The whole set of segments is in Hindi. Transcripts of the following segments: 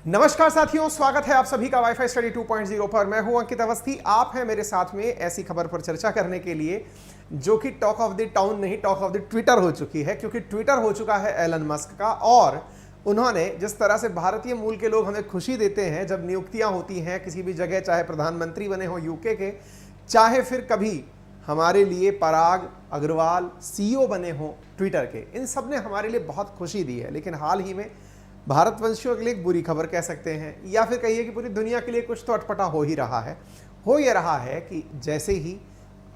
नमस्कार साथियों, स्वागत है आप सभी का वाईफाई स्टडी 2.0 पर। मैं हूं अंकित अवस्थी। आप हैं मेरे साथ में ऐसी खबर पर चर्चा करने के लिए जो कि टॉक ऑफ द टाउन नहीं, टॉक ऑफ द ट्विटर हो चुकी है, क्योंकि ट्विटर हो चुका है एलन मस्क का। और उन्होंने जिस तरह से भारतीय मूल के लोग हमें खुशी देते हैं जब नियुक्तियां होती हैं किसी भी जगह, चाहे प्रधानमंत्री बने हो यूके के, चाहे फिर कभी हमारे लिए पराग अग्रवाल सीईओ बने हो ट्विटर के, इन सब ने हमारे लिए बहुत खुशी दी है। लेकिन हाल ही में भारतवंशियों के लिए एक बुरी खबर कह सकते हैं, या फिर कहिए कि पूरी दुनिया के लिए कुछ तो अटपटा हो ही रहा है। हो ये रहा है कि जैसे ही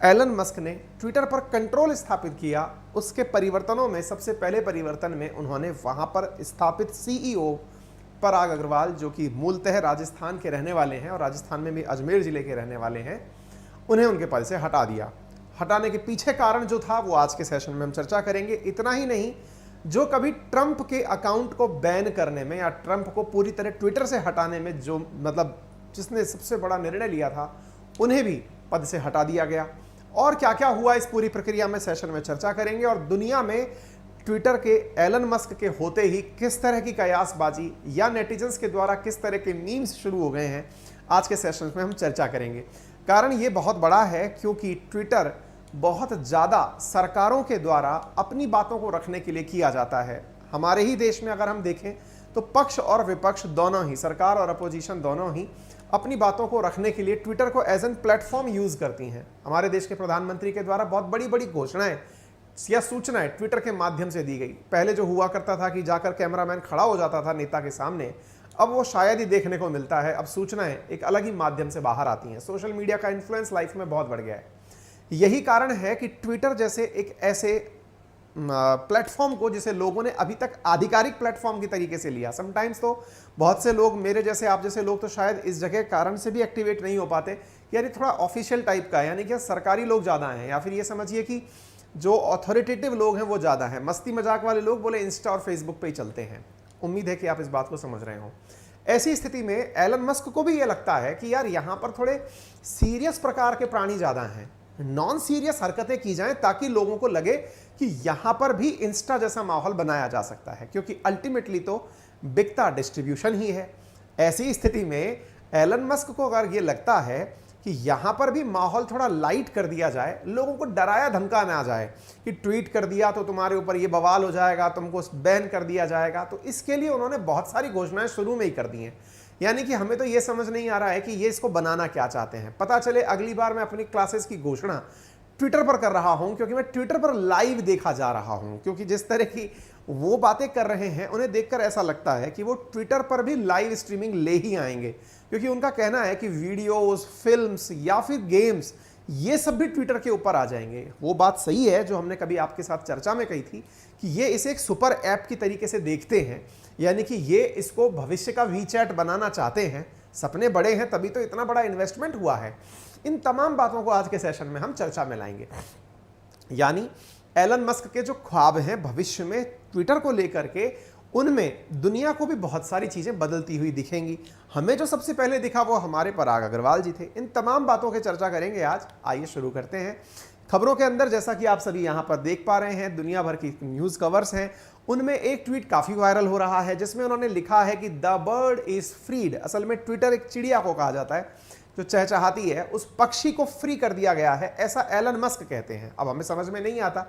एलन मस्क ने ट्विटर पर कंट्रोल स्थापित किया, उसके परिवर्तनों में सबसे पहले परिवर्तन में उन्होंने वहां पर स्थापित सीईओ पराग अग्रवाल, जो कि मूलतः राजस्थान के रहने वाले हैं और राजस्थान में भी अजमेर जिले के रहने वाले हैं, उन्हें उनके पद से हटा दिया। हटाने के पीछे कारण जो था वो आज के सेशन में हम चर्चा करेंगे। इतना ही नहीं, जो कभी ट्रंप के अकाउंट को बैन करने में या ट्रंप को पूरी तरह ट्विटर से हटाने में जो जिसने सबसे बड़ा निर्णय लिया था, उन्हें भी पद से हटा दिया गया। और क्या क्या हुआ इस पूरी प्रक्रिया में सेशन में चर्चा करेंगे। और दुनिया में ट्विटर के एलन मस्क के होते ही किस तरह की कयासबाजी या नेटिजन्स के द्वारा किस तरह के मीम्स शुरू हो गए हैं, आज के सेशन में हम चर्चा करेंगे। कारण ये बहुत बड़ा है क्योंकि ट्विटर बहुत ज़्यादा सरकारों के द्वारा अपनी बातों को रखने के लिए किया जाता है। हमारे ही देश में अगर हम देखें तो पक्ष और विपक्ष दोनों ही, सरकार और अपोजिशन दोनों ही, अपनी बातों को रखने के लिए ट्विटर को एज एन प्लेटफॉर्म यूज़ करती हैं। हमारे देश के प्रधानमंत्री के द्वारा बहुत बड़ी बड़ी घोषणाएं या सूचनाएं ट्विटर के माध्यम से दी गई। पहले जो हुआ करता था कि जाकर कैमरामैन खड़ा हो जाता था नेता के सामने, अब वो शायद ही देखने को मिलता है। अब सूचनाएं एक अलग ही माध्यम से बाहर आती हैं। सोशल मीडिया का इन्फ्लुएंस लाइफ में बहुत बढ़ गया है। यही कारण है कि ट्विटर जैसे एक ऐसे प्लेटफॉर्म को, जिसे लोगों ने अभी तक आधिकारिक प्लेटफॉर्म की तरीके से लिया। समटाइम्स तो बहुत से लोग, मेरे जैसे आप जैसे लोग, तो शायद इस जगह कारण से भी एक्टिवेट नहीं हो पाते, यानी थोड़ा ऑफिशियल टाइप का, यानी कि सरकारी लोग ज़्यादा हैं, या फिर ये समझिए कि जो अथॉरिटेटिव लोग हैं वो ज़्यादा हैं। मस्ती मजाक वाले लोग बोले इंस्टा और फेसबुक पर ही चलते हैं। उम्मीद है कि आप इस बात को समझ रहे हो। ऐसी स्थिति में एलन मस्क को भी ये लगता है कि यार यहाँ पर थोड़े सीरियस प्रकार के प्राणी ज़्यादा हैं, नॉन सीरियस हरकतें की जाएं, ताकि लोगों को लगे कि यहां पर भी इंस्टा जैसा माहौल बनाया जा सकता है, क्योंकि अल्टीमेटली तो बिकता डिस्ट्रीब्यूशन ही है। ऐसी स्थिति में एलन मस्क को अगर ये लगता है कि यहां पर भी माहौल थोड़ा लाइट कर दिया जाए, लोगों को डराया धमका ना जाए कि ट्वीट कर दिया तो तुम्हारे ऊपर ये बवाल हो जाएगा, तुमको बैन कर दिया जाएगा, तो इसके लिए उन्होंने बहुत सारी घोषणाएं शुरू में ही कर दी हैं। यानी कि हमें तो ये समझ नहीं आ रहा है कि ये इसको बनाना क्या चाहते हैं। पता चले अगली बार मैं अपनी क्लासेस की घोषणा ट्विटर पर कर रहा हूं, क्योंकि मैं ट्विटर पर लाइव देखा जा रहा हूं। क्योंकि जिस तरह की वो बातें कर रहे हैं, उन्हें देखकर ऐसा लगता है कि वो ट्विटर पर भी लाइव स्ट्रीमिंग ले ही आएंगे, क्योंकि उनका कहना है कि वीडियोस, फिल्म्स या फिर गेम्स, ये सब भी ट्विटर के ऊपर आ जाएंगे। वो बात सही है जो हमने कभी आपके साथ चर्चा में कही थी कि ये इसे एक सुपर ऐप की तरीके से देखते हैं, यानी कि ये इसको भविष्य का वीचैट बनाना चाहते हैं। सपने बड़े हैं, तभी तो इतना बड़ा इन्वेस्टमेंट हुआ है। इन तमाम बातों को आज के सेशन में हम चर्चा में लाएंगे। यानी एलन मस्क के जो ख्वाब हैं भविष्य में ट्विटर को लेकर के, उनमें दुनिया को भी बहुत सारी चीजें बदलती हुई दिखेंगी। हमें जो सबसे पहले दिखा वो हमारे पराग अग्रवाल जी थे। इन तमाम बातों की चर्चा करेंगे आज। आइए शुरू करते हैं। खबरों के अंदर जैसा कि आप सभी यहां पर देख पा रहे हैं, दुनिया भर की न्यूज कवर्स हैं। उनमें एक ट्वीट काफी वायरल हो रहा है, जिसमें उन्होंने लिखा है कि द बर्ड इज फ्रीड। असल में ट्विटर एक चिड़िया को कहा जाता है जो चहचहाती है, उस पक्षी को फ्री कर दिया गया है, ऐसा एलन मस्क कहते हैं। अब हमें समझ में नहीं आता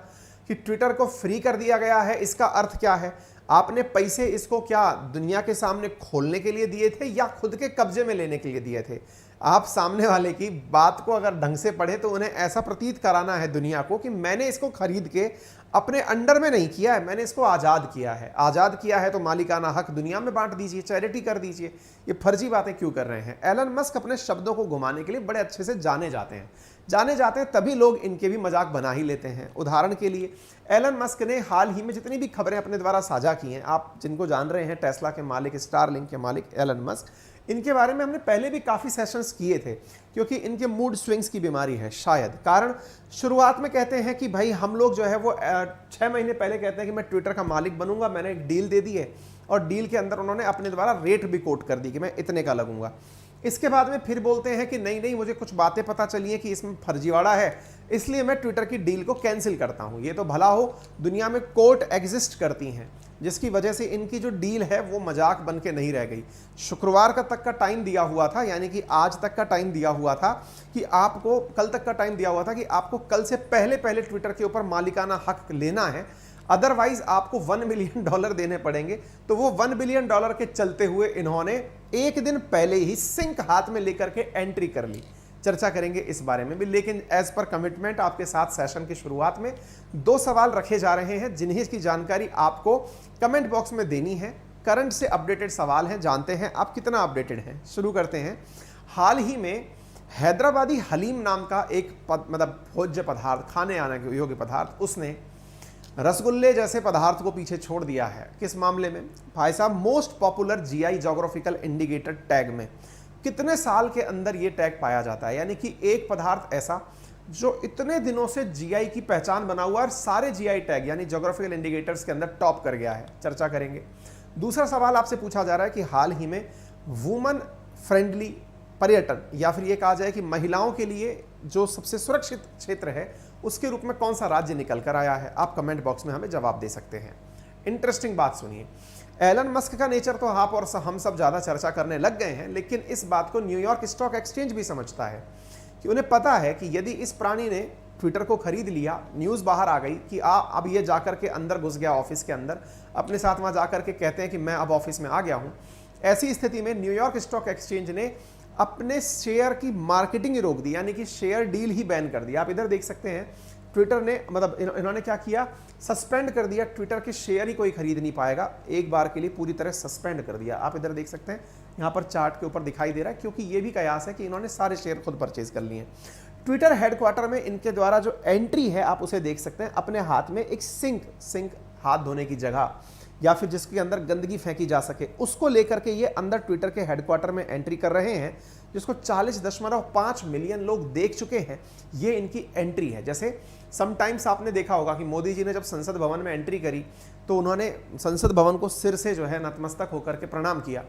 कि ट्विटर को फ्री कर दिया गया है, इसका अर्थ क्या है। आपने पैसे इसको क्या दुनिया के सामने खोलने के लिए दिए थे या खुद के कब्जे में लेने के लिए दिए थे? आप सामने वाले की बात को अगर ढंग से पढ़े तो उन्हें ऐसा प्रतीत कराना है दुनिया को कि मैंने इसको खरीद के अपने अंडर में नहीं किया है, मैंने इसको आज़ाद किया है। आज़ाद किया है तो मालिकाना हक दुनिया में बांट दीजिए, चैरिटी कर दीजिए। ये फर्जी बातें क्यों कर रहे हैं? एलन मस्क अपने शब्दों को घुमाने के लिए बड़े अच्छे से जाने जाते हैं, तभी लोग इनके भी मजाक बना ही लेते हैं। उदाहरण के लिए एलन मस्क ने हाल ही में जितनी भी खबरें अपने द्वारा साझा की हैं, आप जिनको जान रहे हैं, टेस्ला के मालिक, स्टारलिंक के मालिक एलन मस्क, इनके बारे में हमने पहले भी काफ़ी सेशंस किए थे, क्योंकि इनके मूड स्विंग्स की बीमारी है शायद। कारण शुरुआत में कहते हैं कि भाई हम लोग जो है वो 6 महीने पहले कहते हैं कि मैं ट्विटर का मालिक बनूंगा, मैंने एक डील दे दी है, और डील के अंदर उन्होंने अपने द्वारा रेट भी कोट कर दी कि मैं इतने का लगूंगा। इसके बाद में फिर बोलते हैं कि नहीं नहीं, मुझे कुछ बातें पता चली हैं कि इसमें फर्जीवाड़ा है, इसलिए मैं ट्विटर की डील को कैंसिल करता हूं। ये तो भला हो, दुनिया में कोर्ट एग्जिस्ट करती हैं, जिसकी वजह से इनकी जो डील है वो मजाक बन के नहीं रह गई। शुक्रवार का तक का टाइम दिया हुआ था, यानी कि आज तक का टाइम दिया हुआ था कि आपको, कल तक का टाइम दिया हुआ था कि आपको कल से पहले पहले ट्विटर के ऊपर मालिकाना हक लेना है, अदरवाइज आपको $1 बिलियन देने पड़ेंगे। तो वो $1 बिलियन के चलते हुए इन्होंने एक दिन पहले ही सिंक हाथ में लेकर के एंट्री कर ली। चर्चा करेंगे इस बारे में भी, लेकिन एज पर कमिटमेंट आपके साथ सेशन की शुरुआत में 2 सवाल रखे जा रहे हैं जिन्हें की जानकारी आपको कमेंट बॉक्स में देनी है। करंट से अपडेटेड सवाल हैं, जानते हैं आप कितना अपडेटेड हैं। शुरू करते हैं। हाल ही में हैदराबादी हलीम नाम का एक मतलब भोज्य पदार्थ, खाने आने के योग्य पदार्थ, उसने रसगुल्ले जैसे पदार्थ को पीछे छोड़ दिया है। किस मामले में भाई साहब? Most popular GI geographical indicator tag में कितने साल के अंदर ये टैग पाया जाता है, यानी कि एक पदार्थ ऐसा जो इतने दिनों से जीआई की पहचान बना हुआ है और सारे जीआई टैग यानी जोग्राफिकल इंडिकेटर्स के अंदर टॉप कर गया है। चर्चा करेंगे। दूसरा सवाल आपसे पूछा जा रहा है कि हाल ही में वुमन फ्रेंडली पर्यटन, या फिर ये कहा जाए कि महिलाओं के लिए जो सबसे सुरक्षित क्षेत्र है, उसके रूप में कौन सा राज्य निकल कर आया है? आप कमेंट बॉक्स में हमें जवाब दे सकते हैं। इंटरेस्टिंग बात सुनिए। एलन मस्क का नेचर तो आप और हम सब ज्यादा चर्चा करने लग गए हैं, लेकिन इस बात को न्यूयॉर्क स्टॉक एक्सचेंज भी समझता है कि उन्हें पता है कि यदि इस प्राणी ने ट्विटर को खरीद लिया, न्यूज़ बाहर आ गई कि अब ये जाकर के अंदर घुस गया ऑफिस के अंदर, अपने साथ वहाँ जाकर के कहते हैं कि मैं अब ऑफिस में आ गया हूँ। ऐसी स्थिति में न्यूयॉर्क स्टॉक एक्सचेंज ने अपने शेयर की मार्केटिंग रोक दी, यानी कि शेयर डील ही बैन कर दिया। आप इधर देख सकते हैं ट्विटर ने, मतलब इन्होंने क्या किया, सस्पेंड कर दिया। ट्विटर के शेयर ही कोई खरीद नहीं पाएगा, एक बार के लिए पूरी तरह सस्पेंड कर दिया। आप इधर देख सकते हैं, यहाँ पर चार्ट के ऊपर दिखाई दे रहा है, क्योंकि ये भी कयास है कि इन्होंने सारे शेयर खुद परचेज कर लिए हैं। ट्विटर हेडक्वार्टर में इनके द्वारा जो एंट्री है आप उसे देख सकते हैं। अपने हाथ में एक सिंक हाथ धोने की जगह या फिर जिसके अंदर गंदगी फेंकी जा सके, उसको लेकर के ये अंदर ट्विटर के हेडक्वार्टर में एंट्री कर रहे हैं, जिसको 40.5 मिलियन लोग देख चुके हैं। ये इनकी एंट्री है। जैसे समटाइम्स आपने देखा होगा कि मोदी जी ने जब संसद भवन में एंट्री करी तो उन्होंने संसद भवन को सिर से जो है नतमस्तक होकर के प्रणाम किया।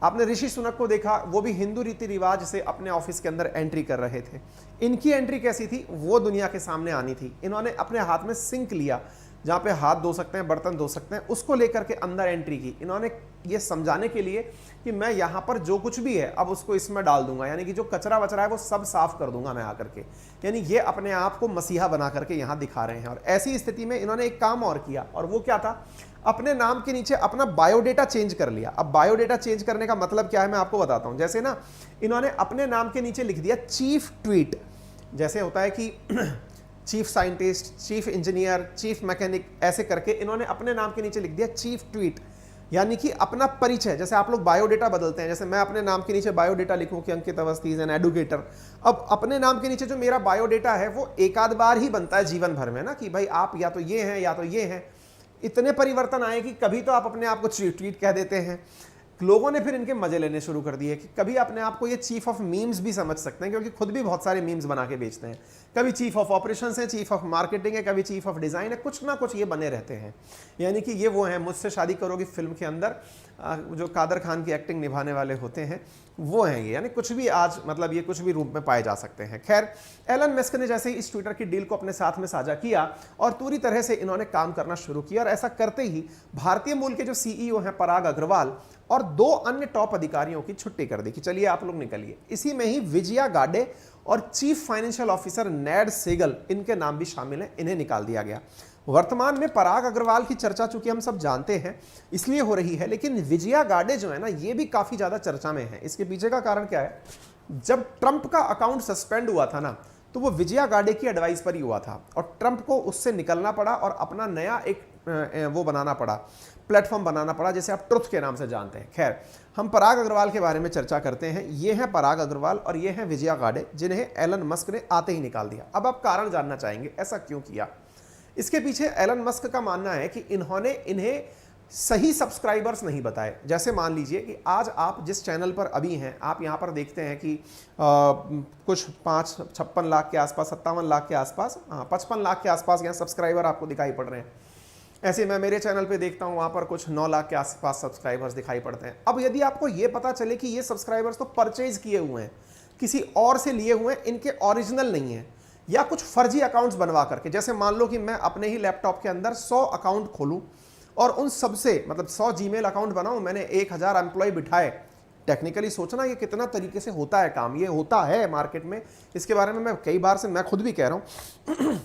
आपने ऋषि सुनक को देखा, वो भी हिंदू रीति रिवाज से अपने ऑफिस के अंदर एंट्री कर रहे थे। इनकी एंट्री कैसी थी, वो दुनिया के सामने आनी थी। इन्होंने अपने हाथ में सिंक लिया, जहाँ पे हाथ धो सकते हैं, बर्तन धो सकते हैं, उसको लेकर के अंदर एंट्री की। इन्होंने ये समझाने के लिए कि मैं यहाँ पर जो कुछ भी है अब उसको इसमें डाल दूंगा, यानी कि जो कचरा वचरा है वो सब साफ कर दूंगा मैं आकर के। यानी ये अपने आप को मसीहा बना करके यहाँ दिखा रहे हैं। और ऐसी स्थिति में इन्होंने एक काम और किया, और वो क्या था, अपने नाम के नीचे अपना बायोडेटा चेंज कर लिया। अब बायोडेटा चेंज करने का मतलब क्या है मैं आपको बताता हूं। जैसे ना इन्होंने अपने नाम के नीचे लिख दिया चीफ ट्वीट, जैसे होता है कि chief scientist, chief engineer, chief mechanic, ऐसे करके इन्होंने अपने नाम के नीचे लिख दिया चीफ ट्वीट, यानी कि अपना परिचय। जैसे आप लोग बायोडेटा बदलते हैं, जैसे मैं अपने नाम के नीचे बायोडेटा लिखूं कि अंकित अवस्थी इज एन एडुकेटर। अब अपने नाम के नीचे जो मेरा बायोडेटा है वो एक आध बार ही बनता है जीवन भर में ना, कि भाई आप या तो ये हैं या तो ये हैं। इतने परिवर्तन आए कि कभी तो आप अपने आप को ट्वीट कह देते हैं। लोगों ने फिर इनके मजे लेने शुरू कर दिए कि कभी अपने आप को ये चीफ ऑफ मीम्स भी समझ सकते हैं, क्योंकि खुद भी बहुत सारे मीम्स बना के बेचते हैं। कभी चीफ ऑफ ऑपरेशंस है, चीफ ऑफ मार्केटिंग है, कभी चीफ ऑफ डिजाइन है, कुछ ना कुछ ये बने रहते हैं। यानी कि ये वो हैं मुझसे शादी करोगी फिल्म के अंदर जो कादर खान की एक्टिंग निभाने वाले होते हैं, वो हैं ये। यानी कुछ भी आज मतलब ये कुछ भी रूप में पाए जा सकते हैं। खैर, एलन मस्क ने जैसे ही इस ट्विटर की डील को अपने साथ में साझा किया और पूरी तरह से इन्होंने काम करना शुरू किया, और ऐसा करते ही भारतीय मूल के जो सीईओ हैं पराग अग्रवाल और 2 अन्य टॉप अधिकारियों की छुट्टी कर दी कि चलिए आप लोग निकलिए। इसी में ही विजया गाडे और चीफ फाइनेंशियल ऑफिसर नेड सेगल, इनके नाम भी शामिल हैं, इन्हें निकाल दिया गया। वर्तमान में पराग अग्रवाल की चर्चा चूंकि हम सब जानते हैं इसलिए हो रही है, लेकिन विजया गाडे जो है ना, ये भी काफी ज्यादा चर्चा में है। इसके पीछे का कारण क्या है, जब ट्रंप का अकाउंट सस्पेंड हुआ था ना, तो वो विजया गाडे की एडवाइस पर ही हुआ था, और ट्रंप को उससे निकलना पड़ा और अपना नया एक वो बनाना पड़ा, प्लेटफॉर्म बनाना पड़ा, जैसे आप ट्रुथ के नाम से जानते हैं। खैर, हम पराग अग्रवाल के बारे में चर्चा करते हैं। ये हैं पराग अग्रवाल और ये हैं विजया गाडे, जिन्हें एलन मस्क ने आते ही निकाल दिया। अब आप कारण जानना चाहेंगे ऐसा क्यों किया। इसके पीछे एलन मस्क का मानना है कि इन्होंने इन्हें सही सब्सक्राइबर्स नहीं बताए। जैसे मान लीजिए कि आज आप जिस चैनल पर अभी हैं, आप यहाँ पर देखते हैं कि कुछ 56 लाख के आसपास, 57 लाख के आसपास, 55 लाख के आसपास यहाँ सब्सक्राइबर आपको दिखाई पड़ रहे हैं। ऐसे मैं मेरे चैनल पे देखता हूँ, वहाँ पर कुछ 9 लाख के आसपास सब्सक्राइबर्स दिखाई पड़ते हैं। अब यदि आपको ये पता चले कि ये सब्सक्राइबर्स तो परचेज किए हुए हैं, किसी और से लिए हुए हैं, इनके ओरिजिनल नहीं है, या कुछ फर्जी अकाउंट्स बनवा करके, जैसे मान लो कि मैं अपने ही लैपटॉप के अंदर 100 अकाउंट खोलूँ और उन सबसे मतलब 100 जीमेल अकाउंट बनाऊँ, मैंने 1000 एम्प्लॉय बिठाए। टेक्निकली सोचना ये कितना तरीके से होता है काम, ये होता है मार्केट में, इसके बारे में मैं कई बार से मैं खुद भी कह रहा हूँ।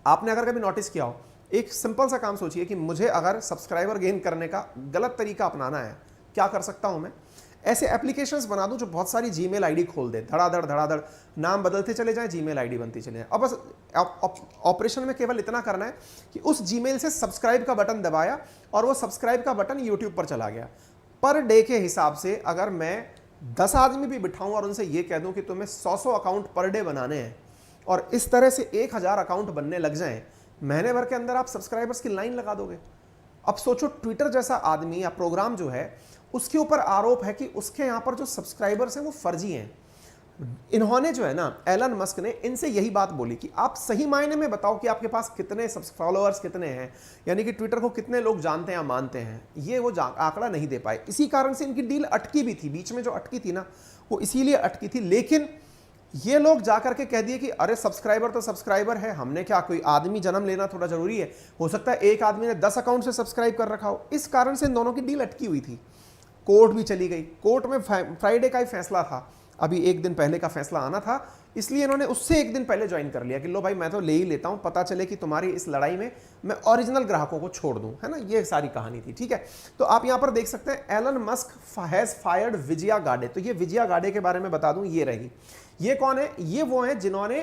आपने अगर कभी नोटिस किया हो, एक सिंपल सा काम सोचिए कि मुझे अगर सब्सक्राइबर गेन करने का गलत तरीका अपनाना है, क्या कर सकता हूं मैं? ऐसे एप्लीकेशंस बना दूं जो बहुत सारी जीमेल आईडी खोल दे, धड़ाधड़ नाम बदलते चले जाए, जीमेल आईडी बनती चले जाए। अब बस ऑपरेशन में केवल इतना करना है कि उस जीमेल से सब्सक्राइब का बटन दबाया और वो सब्सक्राइब का बटन यूट्यूब पर चला गया। पर डे के हिसाब से अगर मैं 10 आदमी भी बिठाऊं और उनसे ये कह दूं कि तुम्हें 100 अकाउंट पर डे बनाने हैं और इस तरह से 1000 अकाउंट बनने लग जाएं, महीने भर के अंदर आप सब्सक्राइबर्स की लाइन लगा दोगे। अब सोचो, ट्विटर जैसा आदमी या प्रोग्राम जो है, उसके ऊपर आरोप है कि उसके यहां पर जो सब्सक्राइबर्स हैं वो फर्जी हैं। इन्होंने जो है ना, एलन मस्क ने इनसे यही बात बोली कि आप सही मायने में बताओ कि आपके पास कितने फॉलोअर्स कितने हैं, यानी कि ट्विटर को कितने लोग जानते हैं या मानते हैं। ये वो आंकड़ा नहीं दे पाए, इसी कारण से इनकी डील अटकी भी थी, बीच में जो अटकी थी ना, वो इसीलिए अटकी थी। लेकिन ये लोग जाकर के कह दिए कि अरे सब्सक्राइबर तो सब्सक्राइबर है, हमने क्या, कोई आदमी जन्म लेना थोड़ा जरूरी है? हो सकता है एक आदमी ने 10 अकाउंट से सब्सक्राइब कर रखा हो। इस कारण से इन दोनों की डील अटकी हुई थी। कोर्ट भी चली गई, कोर्ट में फ्राइडे का ही फैसला था, अभी एक दिन पहले का फैसला आना था, इसलिए इन्होंने उससे एक दिन पहले ज्वाइन कर लिया कि लो भाई मैं तो ले ही लेता हूं, पता चले कि तुम्हारी इस लड़ाई में मैं ओरिजिनल ग्राहकों को छोड़ दूं, है ना। ये सारी कहानी थी, ठीक है। तो आप यहां पर देख सकते हैं, Elon Musk has fired Vijaya Gadde. तो ये विजया गाडे के बारे में बता दूं, ये रही। ये कौन है? ये वो हैं जिन्होंने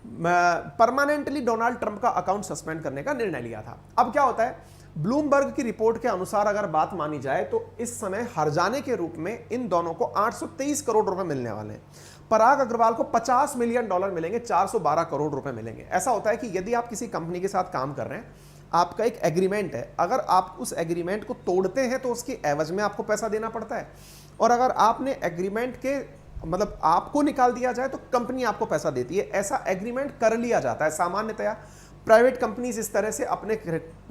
परमानेंटली डोनाल्ड ट्रंप का अकाउंट सस्पेंड करने का निर्णय लिया था। अब क्या होता है, ब्लूमबर्ग की रिपोर्ट के अनुसार अगर बात मानी जाए तो इस समय हर्जाने के रूप में इन दोनों को 823 करोड़ रुपए मिलने वाले हैं। पराग अग्रवाल को $50 मिलियन मिलेंगे, 412 करोड़ रुपए मिलेंगे। ऐसा होता है कि यदि आप किसी कंपनी के साथ काम कर रहे हैं, आपका एक एग्रीमेंट है, अगर आप उस एग्रीमेंट को तोड़ते हैं तो उसके एवज में आपको पैसा देना पड़ता है, और अगर आपने एग्रीमेंट के मतलब आपको निकाल दिया जाए तो कंपनी आपको पैसा देती है। ऐसा एग्रीमेंट कर लिया जाता है सामान्यतया। प्राइवेट कंपनीज इस तरह से अपने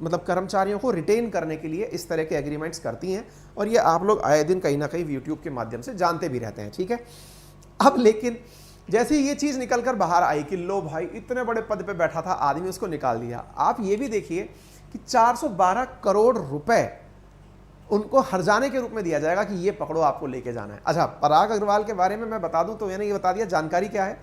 मतलब कर्मचारियों को रिटेन करने के लिए इस तरह के एग्रीमेंट्स करती हैं, और ये आप लोग आए दिन कहीं ना कहीं यूट्यूब के माध्यम से जानते भी रहते हैं, ठीक है। अब लेकिन जैसे ही ये चीज़ निकल कर बाहर आई कि लो भाई इतने बड़े पद पे बैठा था आदमी, उसको निकाल दिया, आप ये भी देखिए कि 412 करोड़ रुपए उनको हर्जाने के रूप में दिया जाएगा कि ये पकड़ो, आपको लेके जाना है। अच्छा, पराग अग्रवाल के बारे में मैं बता दूं तो मैंने ये बता दिया, जानकारी क्या है।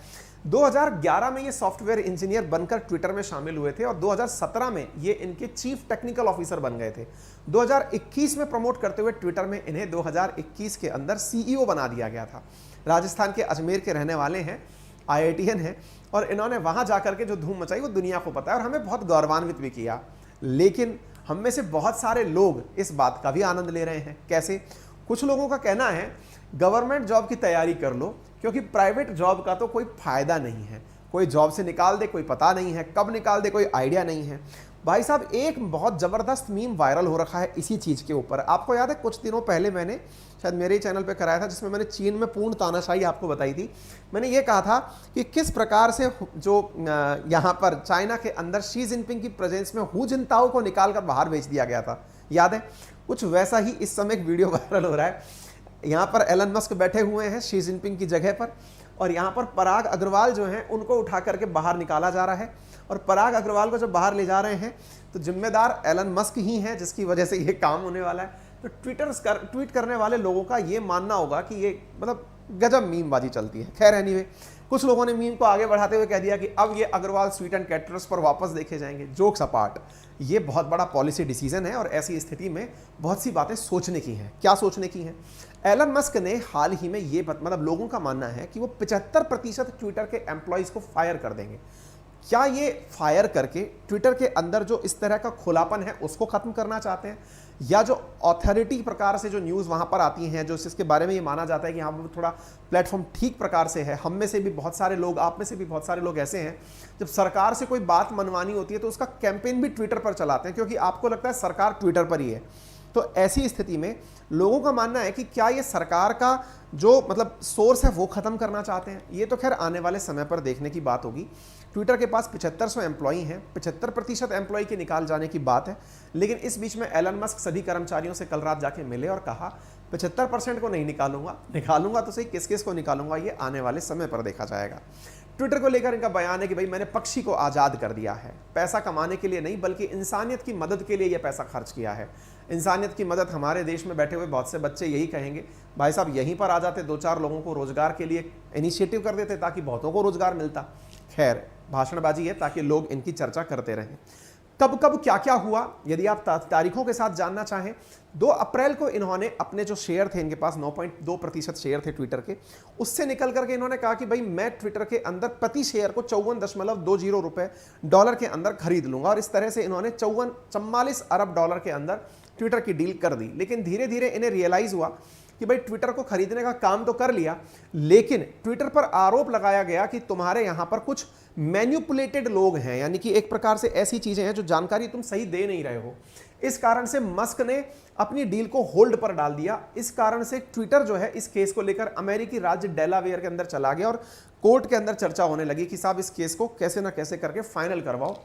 2011 में ये सॉफ्टवेयर इंजीनियर बनकर ट्विटर में शामिल हुए थे और 2017 में ये इनके चीफ टेक्निकल ऑफिसर बन गए थे। 2021 में प्रमोट करते हुए ट्विटर में इन्हें 2021 के अंदर सीईओ बना दिया गया था। राजस्थान के अजमेर के रहने वाले हैं, IITian हैं, और इन्होंने वहां जाकर के जो धूम मचाई वो दुनिया को पता है, और हमें बहुत गौरवान्वित भी किया। लेकिन हम में से बहुत सारे लोग इस बात का भी आनंद ले रहे हैं। कैसे? कुछ लोगों का कहना है गवर्नमेंट जॉब की तैयारी कर लो, क्योंकि प्राइवेट जॉब का तो कोई फायदा नहीं है, कोई जॉब से निकाल दे कोई पता नहीं है, कब निकाल दे कोई आइडिया नहीं है। भाई साहब, एक बहुत जबरदस्त मीम वायरल हो रखा है इसी चीज के ऊपर। आपको याद है कुछ दिनों पहले मैंने शायद मेरे ही चैनल पे कराया था, जिसमें मैंने चीन में पूर्ण तानाशाही आपको बताई थी। मैंने ये कहा था कि किस प्रकार से जो यहाँ पर चाइना के अंदर शी जिनपिंग की प्रेजेंस में हु जिनताओ को निकाल कर बाहर भेज दिया गया था, याद है? कुछ वैसा ही इस समय एक वीडियो वायरल हो रहा है। यहाँ पर एलन मस्क बैठे हुए हैं शी जिनपिंग की जगह पर, और यहाँ पर पराग अग्रवाल जो हैं उनको उठा करके बाहर निकाला जा रहा है, और पराग अग्रवाल को जब बाहर ले जा रहे हैं तो जिम्मेदार एलन मस्क ही हैं, जिसकी वजह से ये काम होने वाला है। तो ट्वीट करने वाले लोगों का ये मानना होगा कि ये मतलब गजब मीमबाजी चलती है। खैर एनीवे, कुछ लोगों ने मीम को आगे बढ़ाते हुए कह दिया कि अब ये अग्रवाल स्वीट एंड कैटरर्स पर वापस देखे जाएंगे। जोक्स अपार्ट, ये बहुत बड़ा पॉलिसी डिसीजन है, और ऐसी स्थिति में बहुत सी बातें सोचने की हैं। क्या सोचने की हैं? एलन मस्क ने हाल ही में ये मतलब लोगों का मानना है कि वो 75% ट्विटर के एम्प्लॉइज को फायर कर देंगे। क्या ये फायर करके ट्विटर के अंदर जो इस तरह का खुलापन है उसको खत्म करना चाहते हैं, या जो अथॉरिटी प्रकार से जो न्यूज़ वहाँ पर आती हैं, जो इसके बारे में ये माना जाता है कि यहाँ पर थोड़ा प्लेटफॉर्म ठीक प्रकार से है। हम में से भी बहुत सारे लोग, आप में से भी बहुत सारे लोग ऐसे हैं, जब सरकार से कोई बात मनवानी होती है तो उसका कैंपेन भी ट्विटर पर चलाते हैं, क्योंकि आपको लगता है सरकार ट्विटर पर ही है। तो ऐसी स्थिति में लोगों का मानना है कि क्या ये सरकार का जो मतलब सोर्स है वो खत्म करना चाहते हैं। ये तो खैर आने वाले समय पर देखने की बात होगी। ट्विटर के पास 7500 एम्प्लॉई हैं, 75% एम्प्लॉई के निकाल जाने की बात है, लेकिन इस बीच में एलन मस्क सभी कर्मचारियों से कल रात जाके मिले और कहा 75% को नहीं निकालूंगा तो सही, किस किस को निकालूंगा ये आने वाले समय पर देखा जाएगा। ट्विटर को लेकर इनका बयान है कि भाई मैंने पक्षी को आज़ाद कर दिया है, पैसा कमाने के लिए नहीं बल्कि इंसानियत की मदद के लिए यह पैसा खर्च किया है। इंसानियत की मदद, हमारे देश में बैठे हुए बहुत से बच्चे यही कहेंगे, भाई साहब यहीं पर आ जाते, 2-4 लोगों को रोजगार के लिए इनिशिएटिव कर देते ताकि बहुतों को रोजगार मिलता। खैर भाषणबाजी है ताकि लोग इनकी चर्चा करते रहें। कब कब क्या क्या हुआ, यदि आप तारीखों के साथ जानना चाहें, 2 अप्रैल को इन्होंने अपने जो शेयर थे, इनके पास 9.2% शेयर थे ट्विटर के, उससे निकल करके इन्होंने कहा कि भाई मैं ट्विटर के अंदर प्रति शेयर को 54.20 रुपए डॉलर के अंदर खरीद लूंगा, और इस तरह से इन्होंने 44 अरब डॉलर के अंदर ट्विटर की डील कर दी। लेकिन धीरे धीरे इन्हें रियलाइज हुआ कि भाई ट्विटर को खरीदने का काम तो कर लिया, लेकिन ट्विटर पर आरोप लगाया गया कि तुम्हारे यहां पर कुछ मैन्युपुलेटेड लोग हैं, यानी कि एक प्रकार से ऐसी चीजें हैं जो जानकारी तुम सही दे नहीं रहे हो। इस कारण से मस्क ने अपनी डील को होल्ड पर डाल दिया। इस कारण से ट्विटर जो है इस केस को लेकर अमेरिकी राज्य डेलावेयर के अंदर चला गया और कोर्ट के अंदर चर्चा होने लगी कि साहब इस केस को कैसे ना कैसे करके फाइनल करवाओ,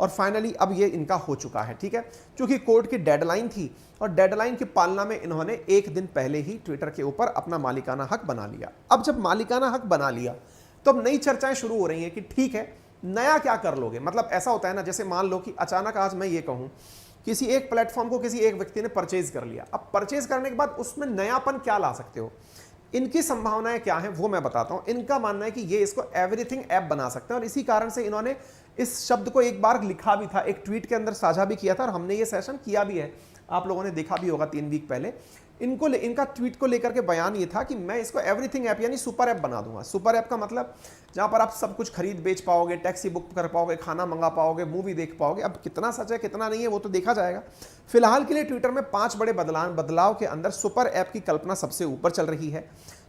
और फाइनली अब ये इनका हो चुका है। ठीक है, क्योंकि कोर्ट की डेडलाइन थी और डेडलाइन की पालना में इन्होंने एक दिन पहले ही ट्विटर के ऊपर अपना मालिकाना हक बना लिया। अब जब मालिकाना हक बना लिया तो अब नई चर्चाएं शुरू हो रही हैं कि ठीक है नया क्या कर लोगे। मतलब ऐसा होता है ना, जैसे मान लो कि अचानक आज मैं ये कहूं किसी एक प्लेटफॉर्म को किसी एक व्यक्ति ने परचेज कर लिया, अब परचेज करने के बाद उसमें नयापन क्या ला सकते हो, इनकी संभावनाएं क्या हैं वो मैं बताता हूं। इनका मानना है कि ये इसको एवरीथिंग ऐप बना सकते हैं, और इसी कारण से इन्होंने इस शब्द को एक बार लिखा भी था, एक ट्वीट के अंदर साझा भी किया था, और हमने ये सेशन किया भी है, आप लोगों ने देखा भी होगा 3 वीक पहले। इनका ट्वीट को लेकर के बयान ये था कि मैं इसको एवरीथिंग ऐप यानी सुपर ऐप बना दूंगा। सुपर ऐप का मतलब जहां पर आप सब कुछ खरीद बेच पाओगे, टैक्सी बुक कर पाओगे, खाना मंगा पाओगे, मूवी देख पाओगे। अब कितना सच है कितना नहीं है वो तो देखा जाएगा। फिलहाल के लिए ट्विटर में 5 बड़े बदलाव के अंदर सुपर ऐप की कल्पना सबसे ऊपर चल रही है।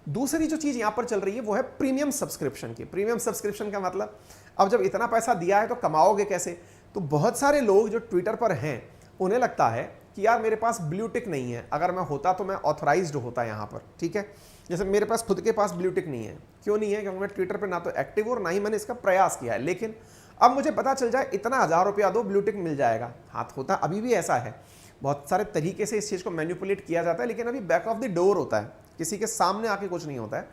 दूसरी जो चीज यहां पर चल रही है वो है प्रीमियम सब्सक्रिप्शन की। प्रीमियम सब्सक्रिप्शन का मतलब अब जब इतना पैसा दिया है तो कमाओगे कैसे। तो बहुत सारे लोग जो ट्विटर पर हैं उन्हें लगता है कि यार मेरे पास ब्लू टिक नहीं है, अगर मैं होता तो मैं ऑथराइज्ड होता यहाँ पर। ठीक है, जैसे मेरे पास खुद के पास ब्लू टिक नहीं है। क्यों नहीं है? क्योंकि मैं ट्विटर पर ना तो एक्टिव हूं और ना ही मैंने इसका प्रयास किया है। लेकिन अब मुझे पता चल जाए इतना 1000 रुपया दो ब्लू टिक मिल जाएगा, हाथ होता अभी भी ऐसा है। बहुत सारे तरीके से इस चीज़ को मैनिपुलेट किया जाता है, लेकिन अभी बैक ऑफ द डोर होता है, किसी के सामने आके कुछ नहीं होता है।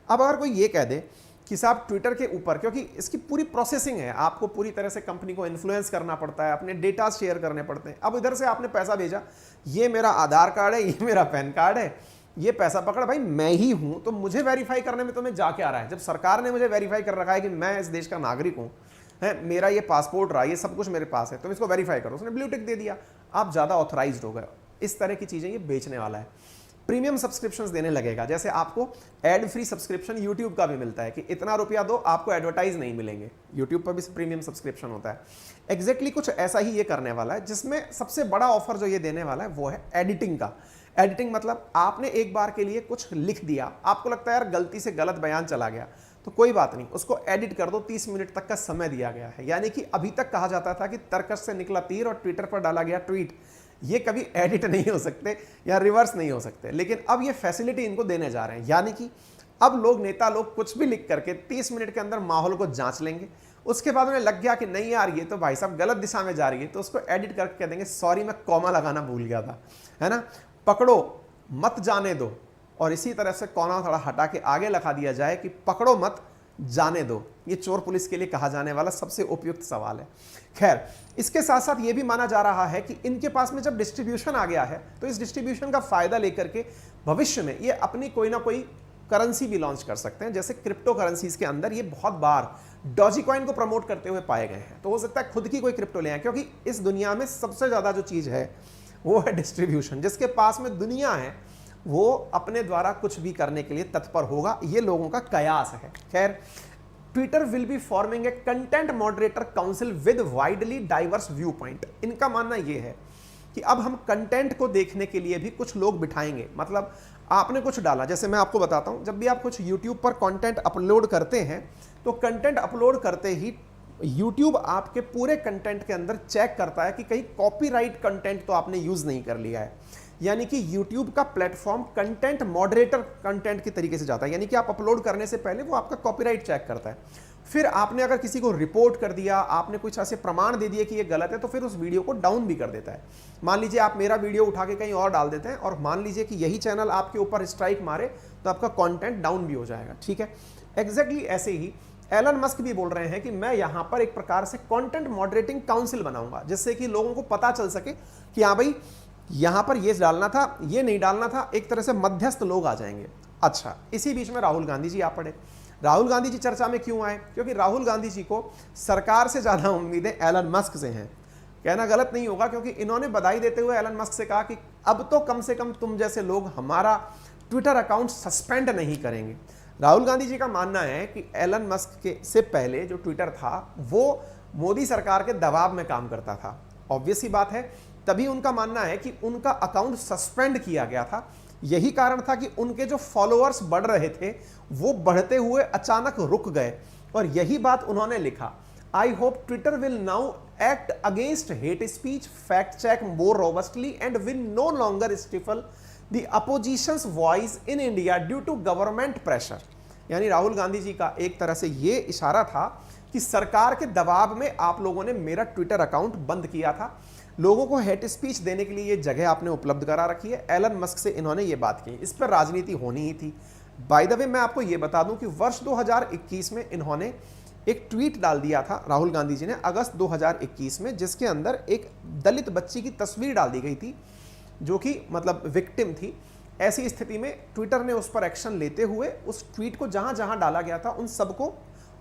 अब अगर कोई ये कह दे कि साहब ट्विटर के ऊपर, क्योंकि इसकी पूरी प्रोसेसिंग है, आपको पूरी तरह से कंपनी को इन्फ्लुएंस करना पड़ता है, अपने डेटा शेयर करने पड़ते हैं। अब इधर से आपने पैसा भेजा, ये मेरा आधार कार्ड है, ये मेरा पैन कार्ड है, ये पैसा पकड़ भाई मैं ही हूं, तो मुझे वेरीफाई करने में तुम्हें जा क्या आ रहा है। जब सरकार ने मुझे वेरीफाई कर रखा है कि मैं इस देश का नागरिक हूं, है, मेरा ये पासपोर्ट रहा, ये सब कुछ मेरे पास है, तुम इसको वेरीफाई करो, उसने ब्लू टिक दे दिया, आप ज्यादा ऑथराइज्ड हो गए। इस तरह की चीजें ये बेचने वाला है। प्रीमियम सब्सक्रिप्शंस देने लगेगा, जैसे आपको एड फ्री सब्सक्रिप्शन यूट्यूब का भी मिलता है कि इतना रुपया दो आपको एडवर्टाइज नहीं मिलेंगे। यूट्यूब पर भी प्रीमियम सब्सक्रिप्शन होता है। एग्जैक्टली कुछ ऐसा ही ये करने वाला है, जिसमें सबसे बड़ा ऑफर जो ये देने वाला है वो है एडिटिंग का। एडिटिंग मतलब आपने एक बार के लिए कुछ लिख दिया, आपको लगता है यार गलती से गलत बयान चला गया, तो कोई बात नहीं, उसको एडिट कर दो। 30 मिनट तक का समय दिया गया है। यानी कि अभी तक कहा जाता था कि तर्कश से निकला तीर और ट्विटर पर डाला गया ट्वीट, ये कभी एडिट नहीं हो सकते या रिवर्स नहीं हो सकते, लेकिन अब ये फैसिलिटी इनको देने जा रहे हैं। यानी कि अब लोग, नेता लोग कुछ भी लिख करके 30 मिनट के अंदर माहौल को जांच लेंगे, उसके बाद उन्हें लग गया कि नहीं यार ये तो भाई साहब गलत दिशा में जा रही है, तो उसको एडिट करके कह देंगे सॉरी मैं कॉमा लगाना भूल गया था, है ना, पकड़ो मत जाने दो। और इसी तरह से कॉमा थोड़ा हटा के आगे लिखा दिया जाए कि पकड़ो मत जाने दो। ये चोर पुलिस के लिए कहा जाने वाला सबसे उपयुक्त सवाल है। खैर, इसके साथ साथ ये भी माना जा रहा है कि इनके पास में जब डिस्ट्रीब्यूशन आ गया है तो इस डिस्ट्रीब्यूशन का फायदा लेकर के भविष्य में ये अपनी कोई ना कोई करेंसी भी लॉन्च कर सकते हैं। जैसे क्रिप्टो करेंसीज के अंदर ये बहुत बार डॉजी कॉइन को प्रमोट करते हुए पाए गए हैं, तो हो सकता है खुद की कोई क्रिप्टो ले आए, क्योंकि इस दुनिया में सबसे ज्यादा जो चीज है वो है डिस्ट्रीब्यूशन। जिसके पास में दुनिया है वो अपने द्वारा कुछ भी करने के लिए तत्पर होगा, ये लोगों का कयास है। खैर, Twitter will be forming a content moderator council with widely diverse view point. इनका मानना यह है कि अब हम कंटेंट को देखने के लिए भी कुछ लोग बिठाएंगे। मतलब आपने कुछ डाला, जैसे मैं आपको बताता हूं, जब भी आप कुछ यूट्यूब पर कंटेंट अपलोड करते हैं तो कंटेंट अपलोड करते ही यूट्यूब आपके पूरे कंटेंट के अंदर चेक करता है कि कहीं कॉपीराइट कंटेंट तो आपने यूज नहीं कर लिया है। यानी कि YouTube का प्लेटफॉर्म कंटेंट मॉडरेटर कंटेंट की तरीके से जाता है, यानी कि आप अपलोड करने से पहले वो आपका कॉपीराइट चेक करता है। फिर आपने अगर किसी को रिपोर्ट कर दिया, आपने कुछ ऐसे प्रमाण दे दिए कि ये गलत है, तो फिर उस वीडियो को डाउन भी कर देता है। मान लीजिए आप मेरा वीडियो उठा के कहीं और डाल देते हैं और मान लीजिए कि यही चैनल आपके ऊपर स्ट्राइक मारे तो आपका कंटेंट डाउन भी हो जाएगा, ठीक है। एग्जैक्टली ऐसे ही एलन मस्क भी बोल रहे हैं कि मैं यहां पर एक प्रकार से कंटेंट मॉडरेटिंग काउंसिल बनाऊंगा, जिससे कि लोगों को पता चल सके कि हाँ भाई यहां पर ये डालना था, ये नहीं डालना था, एक तरह से मध्यस्थ लोग आ जाएंगे। अच्छा, इसी बीच में राहुल गांधी जी आ पड़े। राहुल गांधी जी चर्चा में क्यों आए? क्योंकि राहुल गांधी जी को सरकार से ज्यादा उम्मीदें एलन मस्क से हैं। कहना गलत नहीं होगा, क्योंकि इन्होंने बधाई देते हुए एलन मस्क से कहा कि अब तो कम से कम तुम जैसे लोग हमारा ट्विटर अकाउंट सस्पेंड नहीं करेंगे। राहुल गांधी जी का मानना है कि एलन मस्क के से पहले जो ट्विटर था वो मोदी सरकार के दबाव में काम करता था। ऑब्वियस ही बात है, तभी उनका मानना है कि उनका अकाउंट सस्पेंड किया गया था। यही कारण था कि उनके जो फॉलोअर्स बढ़ रहे थे वो बढ़ते हुए अचानक रुक गए, और यही बात उन्होंने लिखा, I hope Twitter will now act against hate speech, fact check more robustly and will no longer stifle the opposition's voice in India due to government pressure. यानी राहुल गांधी जी का एक तरह से ये इशारा था कि सरकार के दबाव में आप लोगों ने मेरा ट्विटर अकाउंट बंद किया था, लोगों को हेट स्पीच देने के लिए ये जगह आपने उपलब्ध करा रखी है। एलन मस्क से इन्होंने ये बात की, इस पर राजनीति होनी ही थी। बाय द वे मैं आपको ये बता दूं कि वर्ष 2021 में इन्होंने एक ट्वीट डाल दिया था राहुल गांधी जी ने, अगस्त 2021 में, जिसके अंदर एक दलित बच्ची की तस्वीर डाल दी गई थी जो कि मतलब विक्टिम थी। ऐसी स्थिति में ट्विटर ने उस पर एक्शन लेते हुए उस ट्वीट को जहां जहां डाला गया था उन सबको,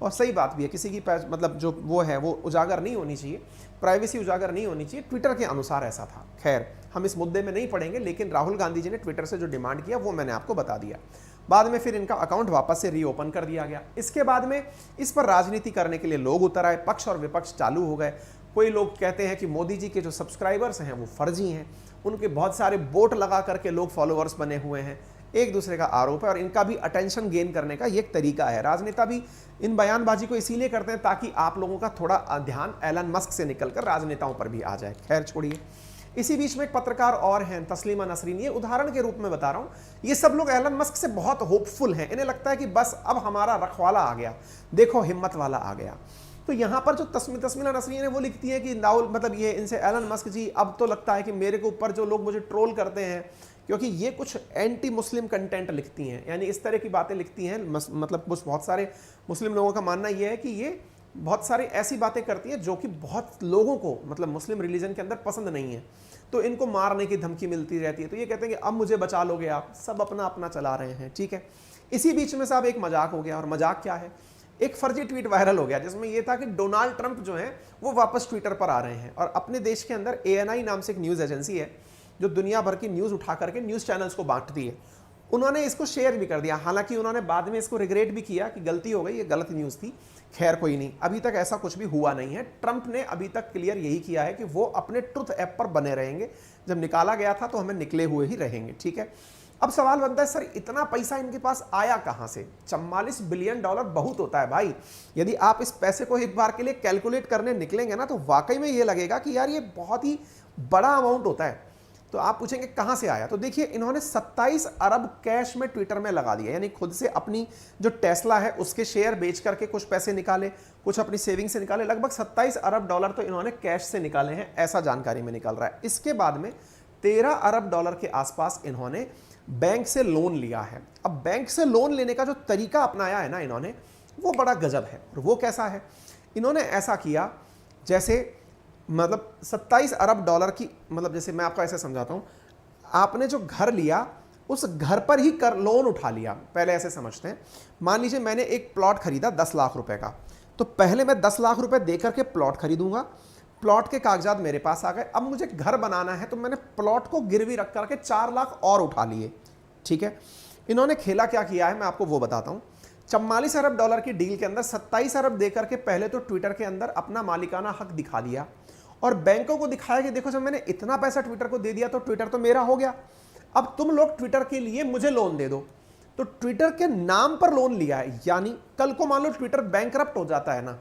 और सही बात भी है, किसी की मतलब जो वो है वो उजागर नहीं होनी चाहिए, प्राइवेसी उजागर नहीं होनी चाहिए, ट्विटर के अनुसार ऐसा था। खैर हम इस मुद्दे में नहीं पड़ेंगे, लेकिन राहुल गांधी जी ने ट्विटर से जो डिमांड किया वो मैंने आपको बता दिया। बाद में फिर इनका अकाउंट वापस से रीओपन कर दिया गया। इसके बाद में इस पर राजनीति करने के लिए लोग उतर आए, पक्ष और विपक्ष चालू हो गए। कोई लोग कहते हैं कि मोदी जी के जो सब्सक्राइबर्स हैं वो फर्जी हैं, उनके बहुत सारे बोट लगा करके लोग फॉलोअर्स बने हुए हैं, एक दूसरे का आरोप है, और इनका भी अटेंशन गेन करने का ये एक तरीका है। राजनेता भी इन बयानबाजी को इसीलिए करते हैं ताकि आप लोगों का थोड़ा ध्यान एलन मस्क से निकलकर राजनेताओं पर भी आ जाए। खैर छोड़िए, इसी बीच में एक पत्रकार और हैं तस्लीमा नसरीन, ये उदाहरण के रूप में बता रहा हूं, ये सब लोग एलन मस्क से बहुत होपफुल हैं, इन्हें लगता है कि बस अब हमारा रखवाला आ गया, देखो हिम्मत वाला आ गया। तो यहां पर जो तस्मीला नसरीन है वो लिखती है कि राहुल मतलब ये इनसे एलन मस्क जी, अब तो लगता है कि मेरे के ऊपर जो लोग मुझे ट्रोल करते हैं, क्योंकि ये कुछ एंटी मुस्लिम कंटेंट लिखती हैं, यानी इस तरह की बातें लिखती हैं, मतलब कुछ बहुत सारे मुस्लिम लोगों का मानना यह है कि ये बहुत सारी ऐसी बातें करती हैं जो कि बहुत लोगों को मतलब मुस्लिम रिलीजन के अंदर पसंद नहीं है, तो इनको मारने की धमकी मिलती रहती है। तो ये कहते हैं कि अब मुझे बचा लोगे आप, सब अपना अपना चला रहे हैं, ठीक है। इसी बीच में साहब एक मजाक हो गया, और मजाक क्या है, एक फर्जी ट्वीट वायरल हो गया जिसमें यह था कि डोनाल्ड ट्रंप जो है वो वापस ट्विटर पर आ रहे हैं, और अपने देश के अंदर ANI नाम से एक न्यूज़ एजेंसी है जो दुनिया भर की न्यूज़ उठा करके न्यूज़ चैनल्स को बांटती है, उन्होंने इसको शेयर भी कर दिया। हालांकि उन्होंने बाद में इसको रिग्रेट भी किया कि गलती हो गई, ये गलत न्यूज़ थी। खैर कोई नहीं, अभी तक ऐसा कुछ भी हुआ नहीं है। ट्रंप ने अभी तक क्लियर यही किया है कि वो अपने ट्रुथ ऐप पर बने रहेंगे, जब निकाला गया था तो हमें निकले हुए ही रहेंगे, ठीक है। अब सवाल बनता है सर इतना पैसा इनके पास आया कहां से? 44 बिलियन डॉलर बहुत होता है भाई। यदि आप इस पैसे को एक बार के लिए कैलकुलेट करने निकलेंगे ना, तो वाकई में ये लगेगा कि यार ये बहुत ही बड़ा अमाउंट होता है। तो आप पूछेंगे कहां से आया, तो देखिए इन्होंने 27 अरब कैश में ट्विटर में लगा दिया, यानी खुद से अपनी जो टेस्ला है उसके शेयर बेच करके कुछ पैसे निकाले, कुछ अपनी सेविंग से निकाले, लगभग 27 अरब डॉलर तो इन्होंने कैश से निकाले हैं, ऐसा जानकारी में निकल रहा है। इसके बाद में 13 अरब डॉलर के आसपास इन्होंने बैंक से लोन लिया है। अब बैंक से लोन लेने का जो तरीका अपनाया है ना इन्होंने, वो बड़ा गजब है। और वो कैसा है, इन्होंने ऐसा किया जैसे मतलब 27 अरब डॉलर की, मतलब जैसे मैं आपको ऐसे समझाता हूं, आपने जो घर लिया उस घर पर ही कर लोन उठा लिया। पहले ऐसे समझते हैं, मान लीजिए मैंने एक प्लॉट खरीदा 10 लाख रुपए का, तो पहले मैं 10 लाख रुपए देकर के प्लॉट खरीदूंगा, प्लॉट के कागजात मेरे पास आ गए, अब मुझे घर बनाना है तो मैंने प्लॉट को गिरवी रख करके 4 लाख और उठा लिए, ठीक है। इन्होंने खेला क्या किया है मैं आपको वो बताता हूं। 44 अरब डॉलर की डील के अंदर 27 अरब देकर के पहले तो ट्विटर के अंदर अपना मालिकाना हक दिखा दिया, और बैंकों को दिखाया कि देखो जब मैंने इतना पैसा ट्विटर को दे दिया तो ट्विटर तो मेरा हो गया, अब तुम लोग ट्विटर के लिए मुझे लोन दे दो। तो ट्विटर के नाम पर लोन लिया है, यानी कल को मान लो ट्विटर बैंकरप्ट हो जाता है ना,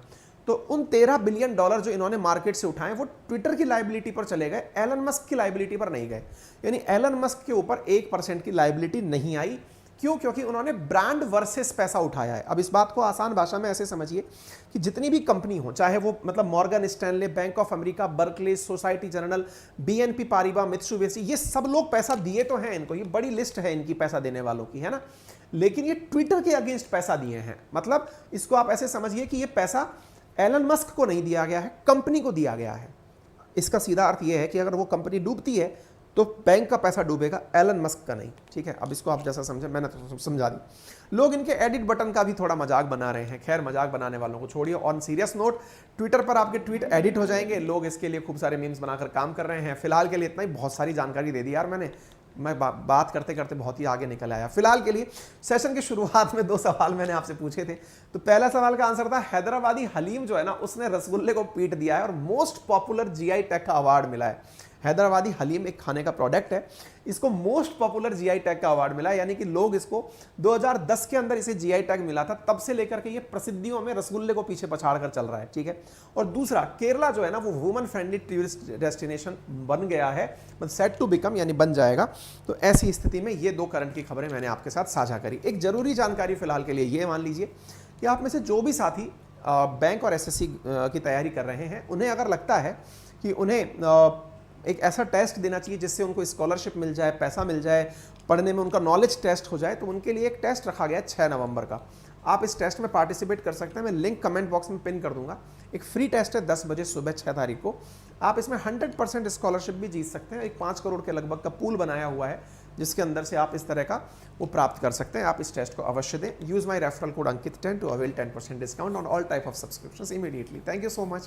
तो उन $13 बिलियन जो इन्होंने मार्केट से उठाए वो ट्विटर की लायबिलिटी पर चले गए, एलन मस्क की लायबिलिटी पर नहीं गए। यानी एलन मस्क के ऊपर 1% की लायबिलिटी नहीं आई। क्यों? क्योंकि उन्होंने ब्रांड वर्सेस पैसा उठाया है। अब इस बात को आसान भाषा में ऐसे समझिए कि जितनी भी कंपनी हो, चाहे वो मतलब Morgan Stanley, Bank of America, Barclays, Societe Generale, BNP Paribas, Mitsubishi, ये सब लोग पैसा दिए तो हैं इनको, ये बड़ी लिस्ट है इनकी पैसा देने वालों की, है ना। लेकिन ये ट्विटर के अगेंस्ट पैसा दिए हैं। मतलब इसको आप ऐसे समझिए कि ये पैसा एलन मस्क को नहीं दिया गया है, कंपनी को दिया गया है। इसका सीधा अर्थ यह है कि अगर वो कंपनी डूबती है तो बैंक का पैसा डूबेगा, एलन मस्क का नहीं। ठीक है, अब इसको आप जैसा समझे, मैंने तो समझा दी। लोग इनके एडिट बटन का भी थोड़ा मजाक बना रहे हैं। खैर, मजाक बनाने वालों को छोड़िए। ऑन सीरियस नोट, ट्विटर पर आपके ट्वीट एडिट हो जाएंगे। लोग इसके लिए खूब सारे मीम्स बनाकर काम कर रहे हैं। फिलहाल के लिए इतना ही, बहुत सारी जानकारी दे दी यार मैं बात करते करते बहुत ही आगे निकल आया। फिलहाल के लिए सेशन की शुरुआत में 2 सवाल मैंने आपसे पूछे थे। तो पहला सवाल का आंसर था हैदराबादी हलीम जो है ना, उसने रसगुल्ले को पीट दिया है और मोस्ट पॉपुलर जीआई टैग का अवार्ड मिला है। हैदराबादी हलीम एक खाने का प्रोडक्ट है, इसको मोस्ट पॉपुलर जीआई टैग का अवार्ड मिला है। यानी कि लोग इसको 2010 के अंदर इसे जीआई टैग मिला था, तब से लेकर के ये प्रसिद्धियों में रसगुल्ले को पीछे पछाड़ कर चल रहा है। ठीक है, और दूसरा, केरला जो है ना वो वुमन फ्रेंडली टूरिस्ट डेस्टिनेशन बन गया है, मतलब सेट टू बिकम, यानी बन जाएगा। तो ऐसी स्थिति में ये 2 करंट की खबरें मैंने आपके साथ साझा करी। एक जरूरी जानकारी फिलहाल के लिए ये मान लीजिए कि आप में से जो भी साथी बैंक और एसएससी की तैयारी कर रहे हैं, उन्हें अगर लगता है कि उन्हें एक ऐसा टेस्ट देना चाहिए जिससे उनको स्कॉलरशिप मिल जाए, पैसा मिल जाए, पढ़ने में उनका नॉलेज टेस्ट हो जाए, तो उनके लिए एक टेस्ट रखा गया है 6 नवंबर का। आप इस टेस्ट में पार्टिसिपेट कर सकते हैं। मैं लिंक कमेंट बॉक्स में पिन कर दूंगा। एक फ्री टेस्ट है 10 बजे सुबह 6 तारीख को। आप इसमें 100% स्कॉलरशिप भी जीत सकते हैं। एक 5 करोड़ के लगभग का पूल बनाया हुआ है जिसके अंदर से आप इस तरह का वो प्राप्त कर सकते हैं। आप इस टेस्ट को अवश्य दें। Use my referral code Ankit 10 to avail 10% discount on all type of subscriptions immediately. Thank you so much.